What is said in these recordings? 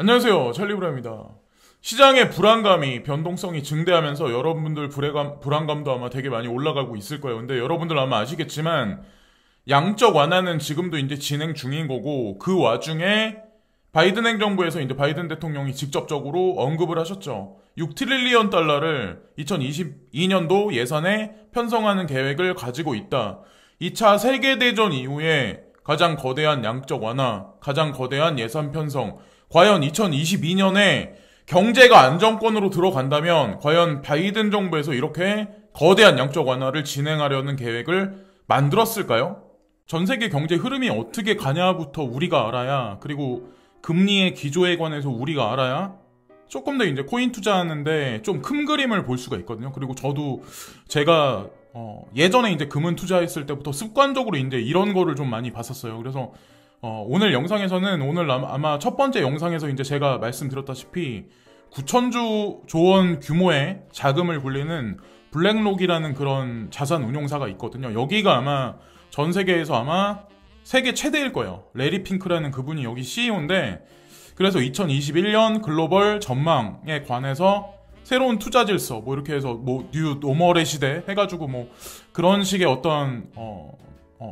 안녕하세요. 찰리브라입니다. 시장의 불안감이 변동성이 증대하면서 여러분들 불안감도 아마 되게 많이 올라가고 있을 거예요. 근데 여러분들 아마 아시겠지만 양적 완화는 지금도 이제 진행 중인 거고, 그 와중에 바이든 행정부에서 이제 바이든 대통령이 직접적으로 언급을 하셨죠. 6트릴리언 달러를 2022년도 예산에 편성하는 계획을 가지고 있다. 2차 세계대전 이후에 가장 거대한 양적 완화, 가장 거대한 예산 편성. 과연 2022년에 경제가 안정권으로 들어간다면 과연 바이든 정부에서 이렇게 거대한 양적 완화를 진행하려는 계획을 만들었을까요? 전 세계 경제 흐름이 어떻게 가냐부터 우리가 알아야, 그리고 금리의 기조에 관해서 우리가 알아야 조금 더 이제 코인 투자하는데 좀 큰 그림을 볼 수가 있거든요. 그리고 저도 제가 예전에 이제 금은 투자했을 때부터 습관적으로 이제 이런 거를 좀 많이 봤었어요. 그래서 오늘 영상에서는 오늘 아마 첫 번째 영상에서 이제 제가 말씀드렸다시피 9천조 원 규모의 자금을 굴리는 블랙록이라는 그런 자산 운용사가 있거든요. 여기가 아마 전 세계에서 아마 세계 최대일 거예요. 레리 핑크라는 그분이 여기 CEO인데, 그래서 2021년 글로벌 전망에 관해서 새로운 투자 질서, 뭐 이렇게 해서 뭐 뉴 노멀의 시대 해가지고 뭐 그런 식의 어떤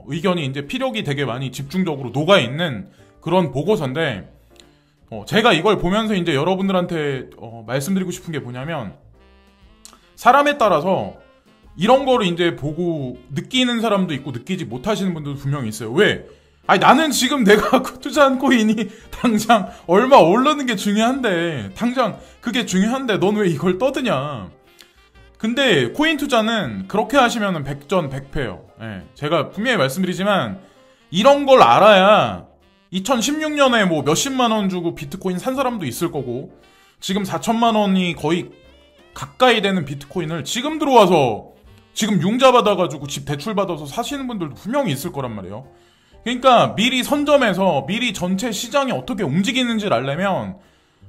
의견이 이제 피력이 되게 많이 집중적으로 녹아 있는 그런 보고서인데, 제가 이걸 보면서 이제 여러분들한테 말씀드리고 싶은 게 뭐냐면, 사람에 따라서 이런 거를 이제 보고 느끼는 사람도 있고 느끼지 못하시는 분들도 분명히 있어요. 왜? 아니, 나는 지금 내가 투자한 코인이 당장 얼마 오르는 게 중요한데, 당장 그게 중요한데 넌 왜 이걸 떠드냐. 근데 코인 투자는 그렇게 하시면은 백전백패예요. 예, 제가 분명히 말씀드리지만 이런 걸 알아야 2016년에 뭐 몇십만 원 주고 비트코인 산 사람도 있을 거고, 지금 4천만 원이 거의 가까이 되는 비트코인을 지금 들어와서 지금 융자 받아가지고 집 대출 받아서 사시는 분들도 분명히 있을 거란 말이에요. 그러니까 미리 선점해서 미리 전체 시장이 어떻게 움직이는지를 알려면,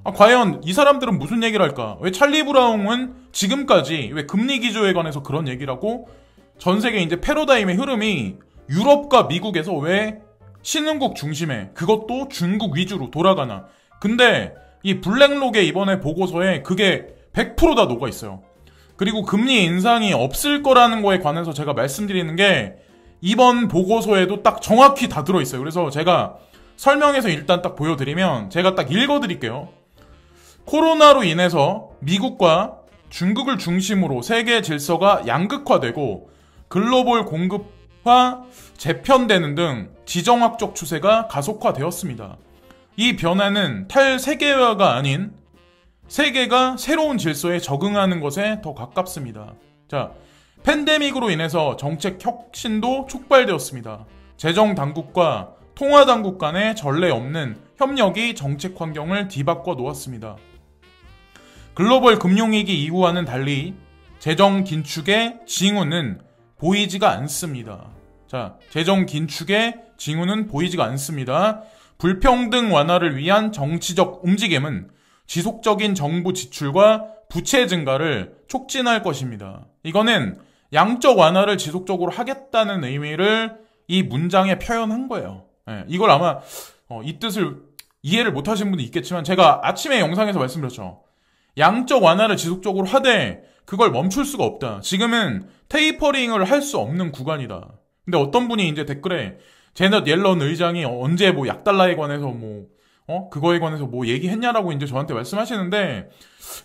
과연 이 사람들은 무슨 얘기를 할까? 왜 찰리 브라운은 지금까지 왜 금리 기조에 관해서 그런 얘기를 하고, 전 세계 이제 패러다임의 흐름이 유럽과 미국에서 왜 신흥국 중심에, 그것도 중국 위주로 돌아가나? 근데 이 블랙록의 이번에 보고서에 그게 100% 다 녹아 있어요. 그리고 금리 인상이 없을 거라는 거에 관해서 제가 말씀드리는 게 이번 보고서에도 딱 정확히 다 들어있어요. 그래서 제가 설명해서 일단 딱 보여드리면, 제가 딱 읽어드릴게요. 코로나로 인해서 미국과 중국을 중심으로 세계 질서가 양극화되고 글로벌 공급화 재편되는 등 지정학적 추세가 가속화되었습니다. 이 변화는 탈세계화가 아닌 세계가 새로운 질서에 적응하는 것에 더 가깝습니다. 자, 팬데믹으로 인해서 정책 혁신도 촉발되었습니다. 재정 당국과 통화 당국 간의 전례 없는 협력이 정책 환경을 뒤바꿔 놓았습니다. 글로벌 금융위기 이후와는 달리 재정 긴축의 징후는 보이지가 않습니다. 자, 재정 긴축의 징후는 보이지가 않습니다. 불평등 완화를 위한 정치적 움직임은 지속적인 정부 지출과 부채 증가를 촉진할 것입니다. 이거는 양적 완화를 지속적으로 하겠다는 의미를 이 문장에 표현한 거예요. 예, 이걸 아마 이 뜻을 이해를 못하신 분도 있겠지만, 제가 아침에 영상에서 말씀드렸죠. 양적 완화를 지속적으로 하되 그걸 멈출 수가 없다. 지금은 테이퍼링을 할 수 없는 구간이다. 근데 어떤 분이 이제 댓글에 제넷 옐런 의장이 언제 뭐 약달러에 관해서 그거에 관해서 뭐 얘기했냐라고 이제 저한테 말씀하시는데,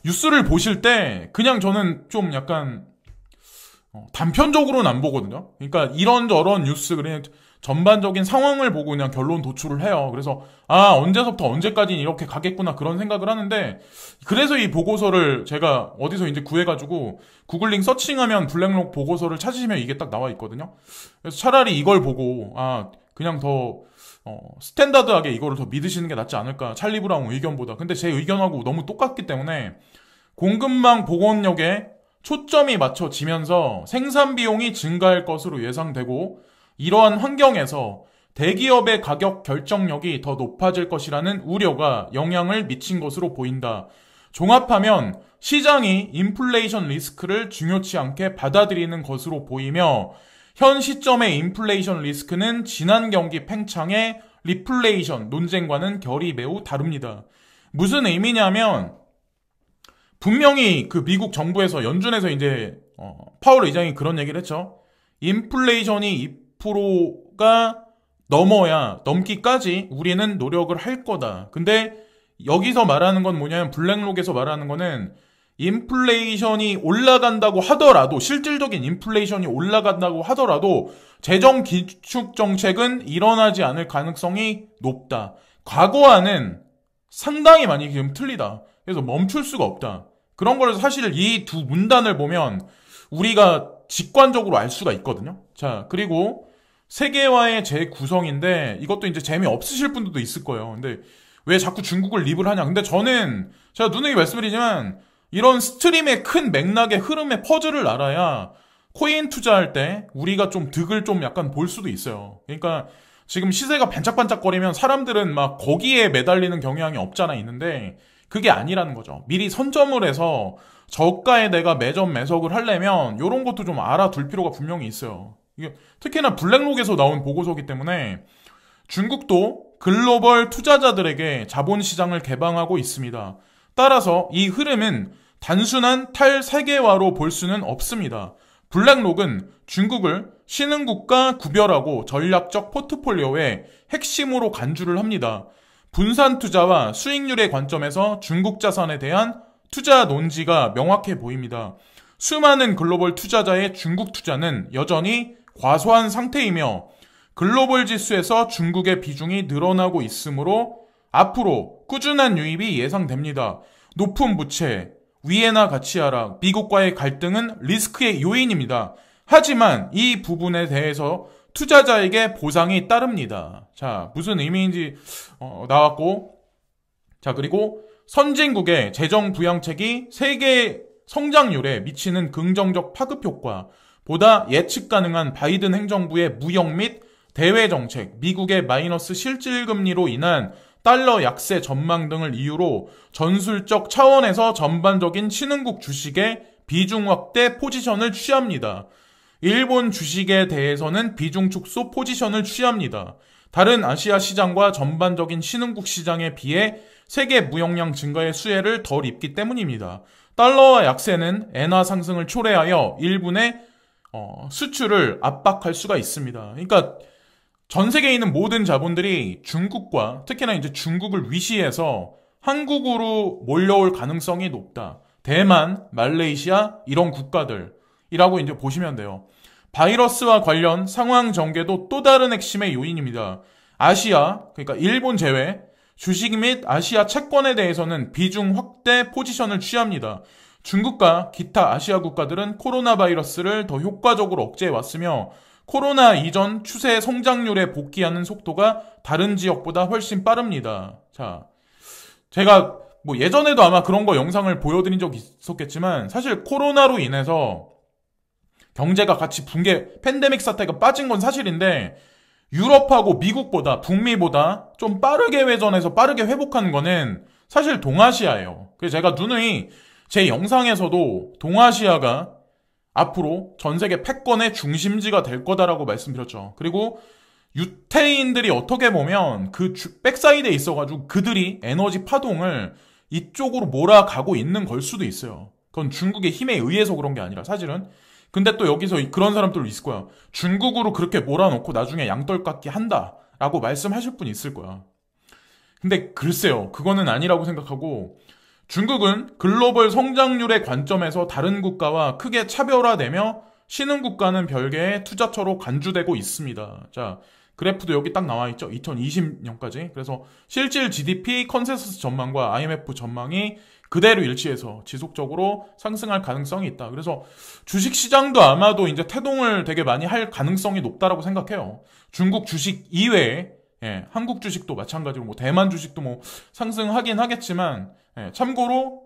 뉴스를 보실 때 그냥 저는 좀 약간 단편적으로는 안 보거든요. 그러니까 이런저런 뉴스, 그냥 전반적인 상황을 보고 그냥 결론 도출을 해요. 그래서 언제서부터 언제까지는 이렇게 가겠구나, 그런 생각을 하는데, 그래서 이 보고서를 제가 어디서 이제 구해가지고 구글링 서칭하면 블랙록 보고서를 찾으시면 이게 딱 나와 있거든요. 그래서 차라리 이걸 보고 그냥 더 스탠다드하게 이거를 더 믿으시는 게 낫지 않을까, 찰리 브라운 의견보다. 근데 제 의견하고 너무 똑같기 때문에 공급망 복원력에 초점이 맞춰지면서 생산 비용이 증가할 것으로 예상되고, 이러한 환경에서 대기업의 가격 결정력이 더 높아질 것이라는 우려가 영향을 미친 것으로 보인다. 종합하면 시장이 인플레이션 리스크를 중요치 않게 받아들이는 것으로 보이며, 현 시점의 인플레이션 리스크는 지난 경기 팽창의 리플레이션 논쟁과는 결이 매우 다릅니다. 무슨 의미냐면 분명히 그 미국 정부에서 연준에서 이제 파월 의장이 그런 얘기를 했죠. 인플레이션이 2%가 넘기까지 우리는 노력을 할 거다. 근데 여기서 말하는 건 뭐냐면 블랙록에서 말하는 거는 인플레이션이 올라간다고 하더라도 실질적인 인플레이션이 올라간다고 하더라도 재정 기축 정책은 일어나지 않을 가능성이 높다. 과거와는 상당히 많이 지금 틀리다. 그래서 멈출 수가 없다. 그런 걸 사실 이 두 문단을 보면 우리가 직관적으로 알 수가 있거든요. 자, 그리고 세계화의 재구성인데 이것도 이제 재미없으실 분들도 있을 거예요. 근데 왜 자꾸 중국을 립을 하냐. 근데 저는 제가 누누이 말씀드리지만 이런 스트림의 큰 맥락의 흐름의 퍼즐을 알아야 코인 투자할 때 우리가 좀 득을 좀 약간 볼 수도 있어요. 그러니까 지금 시세가 반짝반짝거리면 사람들은 막 거기에 매달리는 경향이 없잖아 있는데 그게 아니라는 거죠. 미리 선점을 해서 저가에 내가 매점 매석을 하려면 이런 것도 좀 알아둘 필요가 분명히 있어요. 이게 특히나 블랙록에서 나온 보고서이기 때문에 중국도 글로벌 투자자들에게 자본시장을 개방하고 있습니다. 따라서 이 흐름은 단순한 탈세계화로 볼 수는 없습니다. 블랙록은 중국을 신흥국가 구별하고 전략적 포트폴리오의 핵심으로 간주를 합니다. 분산 투자와 수익률의 관점에서 중국 자산에 대한 투자 논지가 명확해 보입니다. 수많은 글로벌 투자자의 중국 투자는 여전히 과소한 상태이며 글로벌 지수에서 중국의 비중이 늘어나고 있으므로 앞으로 꾸준한 유입이 예상됩니다. 높은 부채, 위에나 가치 하락, 미국과의 갈등은 리스크의 요인입니다. 하지만 이 부분에 대해서 투자자에게 보상이 따릅니다. 자, 무슨 의미인지 나왔고, 자, 그리고 선진국의 재정 부양책이 세계 성장률에 미치는 긍정적 파급 효과, 보다 예측 가능한 바이든 행정부의 무역 및 대외 정책, 미국의 마이너스 실질금리로 인한 달러 약세 전망 등을 이유로 전술적 차원에서 전반적인 신흥국 주식의 비중 확대 포지션을 취합니다. 일본 주식에 대해서는 비중 축소 포지션을 취합니다. 다른 아시아 시장과 전반적인 신흥국 시장에 비해 세계 무역량 증가의 수혜를 덜 입기 때문입니다. 달러와 약세는 엔화 상승을 초래하여 일본의 수출을 압박할 수가 있습니다. 그러니까 전 세계에 있는 모든 자본들이 중국과 특히나 이제 중국을 위시해서 한국으로 몰려올 가능성이 높다. 대만, 말레이시아 이런 국가들이라고 이제 보시면 돼요. 바이러스와 관련 상황 전개도 또 다른 핵심의 요인입니다. 아시아, 그러니까 일본 제외, 주식 및 아시아 채권에 대해서는 비중 확대 포지션을 취합니다. 중국과 기타 아시아 국가들은 코로나 바이러스를 더 효과적으로 억제해 왔으며 코로나 이전 추세 성장률에 복귀하는 속도가 다른 지역보다 훨씬 빠릅니다. 자, 제가 뭐 예전에도 아마 그런 거 영상을 보여드린 적이 있었겠지만 사실 코로나로 인해서 경제가 같이 팬데믹 사태가 빠진 건 사실인데 유럽하고 미국보다 북미보다 좀 빠르게 회전해서 빠르게 회복하는 거는 사실 동아시아예요. 그래서 제가 누누이 제 영상에서도 동아시아가 앞으로 전 세계 패권의 중심지가 될 거다라고 말씀드렸죠. 그리고 유태인들이 어떻게 보면 그 백사이드에 있어가지고 그들이 에너지 파동을 이쪽으로 몰아가고 있는 걸 수도 있어요. 그건 중국의 힘에 의해서 그런 게 아니라 사실은. 근데 또 여기서 그런 사람들도 있을 거야. 중국으로 그렇게 몰아놓고 나중에 양떨깎기 한다라고 말씀하실 분이 있을 거야. 근데 글쎄요. 그거는 아니라고 생각하고 중국은 글로벌 성장률의 관점에서 다른 국가와 크게 차별화되며 신흥국가는 별개의 투자처로 간주되고 있습니다. 자, 그래프도 여기 딱 나와 있죠. 2020년까지. 그래서 실질 GDP 컨센서스 전망과 IMF 전망이 그대로 일치해서 지속적으로 상승할 가능성이 있다. 그래서 주식시장도 아마도 이제 태동을 되게 많이 할 가능성이 높다라고 생각해요. 중국 주식 이외에 한국 주식도 마찬가지로 뭐 대만 주식도 뭐 상승하긴 하겠지만 참고로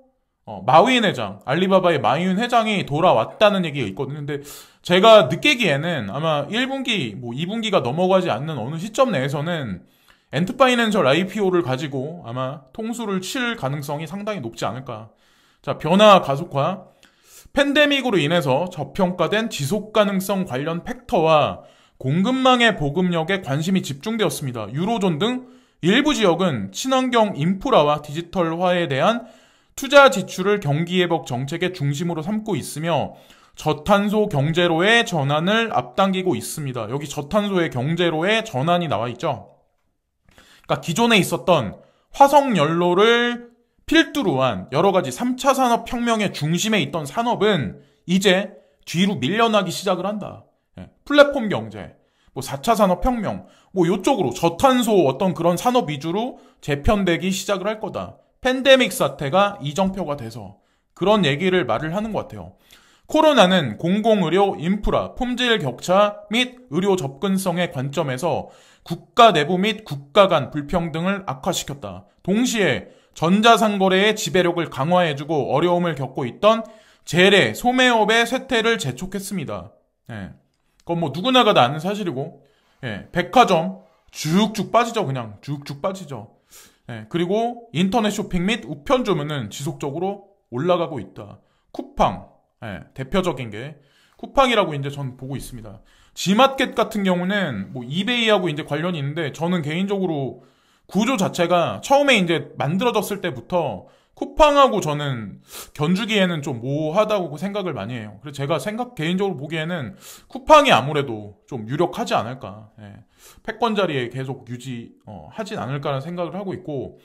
마윈 회장, 알리바바의 마윈 회장이 돌아왔다는 얘기가 있거든요. 근데 제가 느끼기에는 아마 1분기, 뭐 2분기가 넘어가지 않는 어느 시점 내에서는 엔트파이낸셜 IPO를 가지고 아마 통수를 칠 가능성이 상당히 높지 않을까. 자, 변화 가속화. 팬데믹으로 인해서 저평가된 지속 가능성 관련 팩터와 공급망의 보급력에 관심이 집중되었습니다. 유로존 등 일부 지역은 친환경 인프라와 디지털화에 대한 투자 지출을 경기회복 정책의 중심으로 삼고 있으며 저탄소 경제로의 전환을 앞당기고 있습니다. 여기 저탄소의 경제로의 전환이 나와 있죠. 그러니까 기존에 있었던 화석연료를 필두로 한 여러 가지 3차 산업혁명의 중심에 있던 산업은 이제 뒤로 밀려나기 시작을 한다. 플랫폼 경제, 4차 산업혁명, 요쪽으로 저탄소 어떤 그런 산업 위주로 재편되기 시작을 할 거다. 팬데믹 사태가 이정표가 돼서 그런 얘기를 말을 하는 것 같아요. 코로나는 공공의료 인프라, 품질 격차 및 의료 접근성의 관점에서 국가 내부 및 국가 간 불평등을 악화시켰다. 동시에 전자상거래의 지배력을 강화해주고 어려움을 겪고 있던 재래, 소매업의 쇠퇴를 재촉했습니다. 그건 누구나가 다 아는 사실이고, 백화점 쭉쭉 빠지죠. 그냥 쭉쭉 빠지죠. 그리고 인터넷 쇼핑 및 우편 주문은 지속적으로 올라가고 있다. 쿠팡, 대표적인 게 쿠팡이라고 이제 전 보고 있습니다. 지마켓 같은 경우는 이베이하고 이제 관련이 있는데 저는 개인적으로 구조 자체가 처음에 이제 만들어졌을 때부터 쿠팡하고 저는 견주기에는 좀 모호하다고 생각을 많이 해요. 그래서 제가 개인적으로 보기에는 쿠팡이 아무래도 좀 유력하지 않을까. 패권 자리에 계속 유지하진 않을까라는 생각을 하고 있고,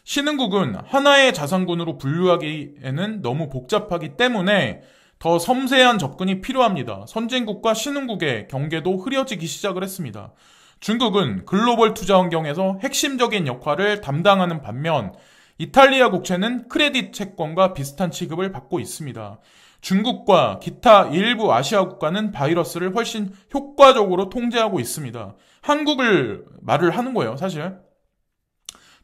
신흥국은 하나의 자산군으로 분류하기에는 너무 복잡하기 때문에 더 섬세한 접근이 필요합니다. 선진국과 신흥국의 경계도 흐려지기 시작을 했습니다. 중국은 글로벌 투자 환경에서 핵심적인 역할을 담당하는 반면 이탈리아 국채는 크레딧 채권과 비슷한 취급을 받고 있습니다. 중국과 기타 일부 아시아 국가는 바이러스를 훨씬 효과적으로 통제하고 있습니다. 한국을 말을 하는 거예요, 사실.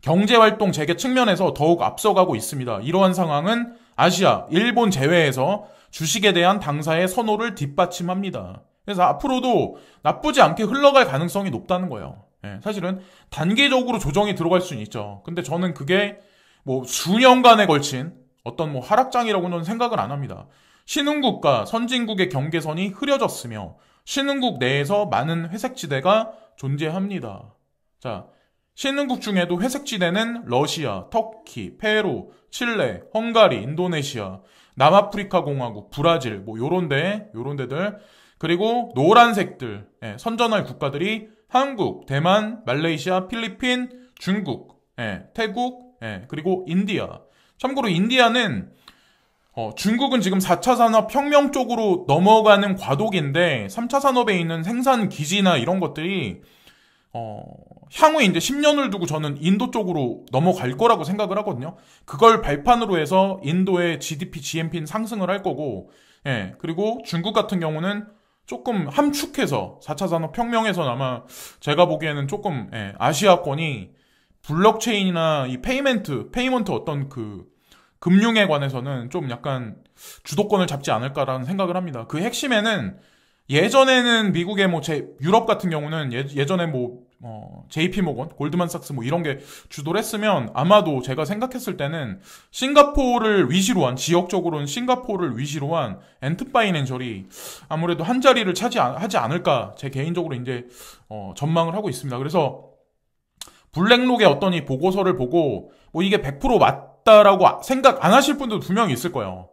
경제활동 재개 측면에서 더욱 앞서가고 있습니다. 이러한 상황은 아시아, 일본 제외에서 주식에 대한 당사의 선호를 뒷받침합니다. 그래서 앞으로도 나쁘지 않게 흘러갈 가능성이 높다는 거예요. 사실은 단계적으로 조정이 들어갈 수는 있죠. 근데 저는 그게 수년간에 걸친 어떤 하락장이라고는 생각을 안 합니다. 신흥국과 선진국의 경계선이 흐려졌으며 신흥국 내에서 많은 회색지대가 존재합니다. 자, 신흥국 중에도 회색지대는 러시아, 터키, 페루, 칠레, 헝가리, 인도네시아, 남아프리카 공화국, 브라질, 요런 데들, 그리고 노란색들, 선전할 국가들이 한국, 대만, 말레이시아, 필리핀, 중국, 태국, 그리고 인디아. 참고로 인디아는 중국은 지금 4차 산업혁명 쪽으로 넘어가는 과도기인데 3차 산업에 있는 생산 기지나 이런 것들이 향후에 이제 10년을 두고 저는 인도 쪽으로 넘어갈 거라고 생각을 하거든요. 그걸 발판으로 해서 인도의 GDP, GNP는 상승을 할 거고, 그리고 중국 같은 경우는 조금 함축해서 4차 산업혁명에서는 아마 제가 보기에는 조금 아시아권이 블록체인이나 이 페이먼트 어떤 금융에 관해서는 좀 약간 주도권을 잡지 않을까라는 생각을 합니다. 그 핵심에는 예전에는 미국의 유럽 같은 경우는 예전에 JP모건, 골드만삭스 이런 게 주도를 했으면 아마도 제가 생각했을 때는 싱가포르를 위시로 한, 지역적으로는 싱가포르를 위시로 한 엔트파이낸셜이 아무래도 한 자리를 차지하지 않을까 제 개인적으로 이제 전망을 하고 있습니다. 그래서 블랙록의 어떤 이 보고서를 보고 이게 100% 맞다라고 생각 안 하실 분들도 분명히 있을 거예요.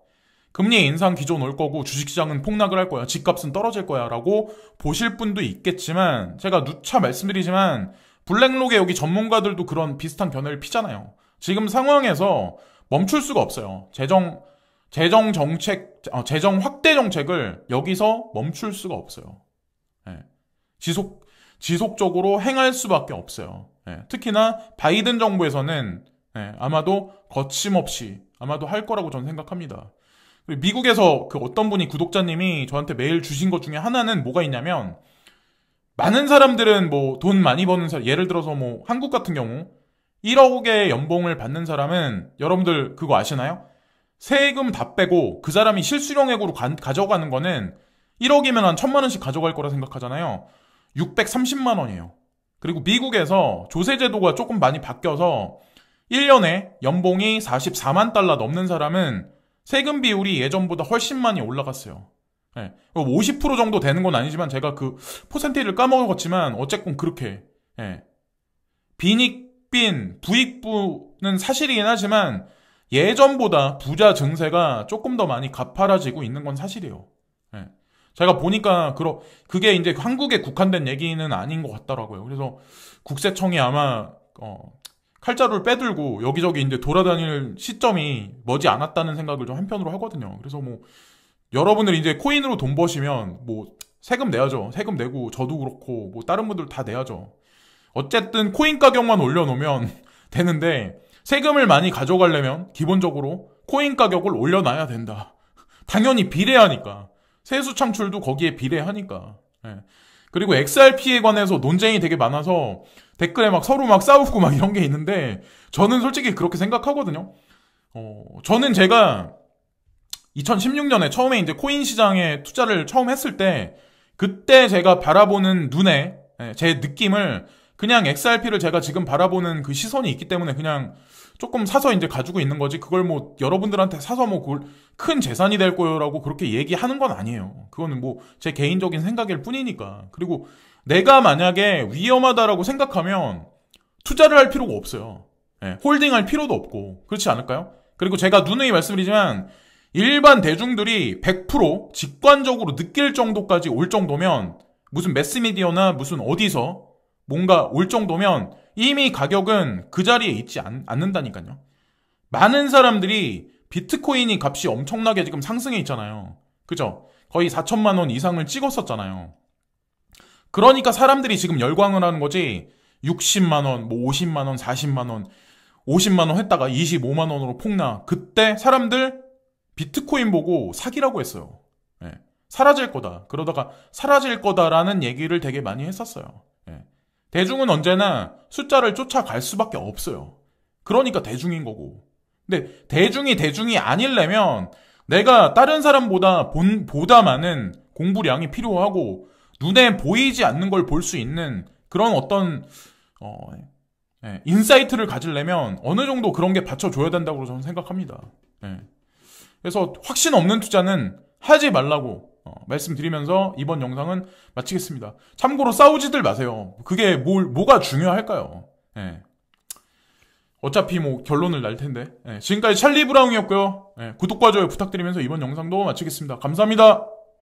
금리 인상 기존 올 거고 주식시장은 폭락을 할 거야. 집값은 떨어질 거야. 라고 보실 분도 있겠지만 제가 누차 말씀드리지만 블랙록의 여기 전문가들도 그런 비슷한 견해를 피잖아요. 지금 상황에서 멈출 수가 없어요. 재정 확대 정책을 여기서 멈출 수가 없어요. 지속적으로 행할 수밖에 없어요. 특히나 바이든 정부에서는 아마도 거침없이 아마도 할 거라고 저는 생각합니다. 미국에서 어떤 분이 구독자님이 저한테 메일 주신 것 중에 하나는 뭐가 있냐면, 많은 사람들은 돈 많이 버는 사람, 예를 들어서 한국 같은 경우 1억의 연봉을 받는 사람은 여러분들 그거 아시나요? 세금 다 빼고 그 사람이 실수령액으로 가져가는 거는 1억이면 한 1,000만 원씩 가져갈 거라 생각하잖아요. 630만 원이에요. 그리고 미국에서 조세제도가 조금 많이 바뀌어서 1년에 연봉이 44만 달러 넘는 사람은 세금 비율이 예전보다 훨씬 많이 올라갔어요. 50% 정도 되는 건 아니지만 제가 그 퍼센테이지를 까먹었지만 어쨌건 그렇게 빈익 부익부는 사실이긴 하지만 예전보다 부자 증세가 조금 더 많이 가파라지고 있는 건 사실이에요. 예. 제가 보니까 그게 이제 한국에 국한된 얘기는 아닌 것 같더라고요. 그래서 국세청이 아마 칼자루를 빼들고 여기저기 이제 돌아다닐 시점이 머지 않았다는 생각을 좀 한편으로 하거든요. 그래서 뭐 여러분들이 이제 코인으로 돈 버시면 뭐 세금 내야죠. 세금 내고 저도 그렇고 뭐 다른 분들 다 내야죠. 어쨌든 코인 가격만 올려놓으면 되는데 세금을 많이 가져가려면 기본적으로 코인 가격을 올려놔야 된다. 당연히 비례하니까. 세수 창출도 거기에 비례하니까. 예. 그리고 XRP에 관해서 논쟁이 되게 많아서 댓글에 막 서로 막 싸우고 막 이런 게 있는데 저는 솔직히 그렇게 생각하거든요. 저는 제가 2016년에 처음에 이제 코인 시장에 투자를 처음 했을 때 그때 제가 바라보는 눈에 제 느낌을 그냥 XRP를 제가 지금 바라보는 그 시선이 있기 때문에 그냥 조금 사서 이제 가지고 있는 거지 그걸 뭐 여러분들한테 사서 뭐 그걸 큰 재산이 될 거라고 그렇게 얘기하는 건 아니에요. 그거는 뭐 제 개인적인 생각일 뿐이니까. 그리고 내가 만약에 위험하다라고 생각하면 투자를 할 필요가 없어요. 홀딩할 필요도 없고 그렇지 않을까요? 그리고 제가 누누이 말씀드리지만 일반 대중들이 100% 직관적으로 느낄 정도까지 올 정도면 무슨 매스미디어나 무슨 어디서 뭔가 올 정도면 이미 가격은 그 자리에 있지 않는다니까요. 많은 사람들이 비트코인이 값이 엄청나게 지금 상승해 있잖아요. 그죠? 거의 4천만 원 이상을 찍었었잖아요. 그러니까 사람들이 지금 열광을 하는 거지 60만 원, 뭐 50만 원, 40만 원, 50만 원 했다가 25만 원으로 폭락. 그때 사람들 비트코인 보고 사기라고 했어요. 사라질 거다. 그러다가 사라질 거다라는 얘기를 되게 많이 했었어요. 대중은 언제나 숫자를 쫓아갈 수밖에 없어요. 그러니까 대중인 거고. 근데 대중이 아니려면 내가 다른 사람보다 보다 많은 공부량이 필요하고 눈에 보이지 않는 걸 볼 수 있는 그런 어떤 인사이트를 가지려면 어느 정도 그런 게 받쳐줘야 된다고 저는 생각합니다. 그래서 확신 없는 투자는 하지 말라고 말씀드리면서 이번 영상은 마치겠습니다. 참고로 싸우지들 마세요. 그게 뭐가 중요할까요? 어차피 뭐 결론을 날 텐데. 지금까지 찰리 브라운이었고요. 구독과 좋아요 부탁드리면서 이번 영상도 마치겠습니다. 감사합니다.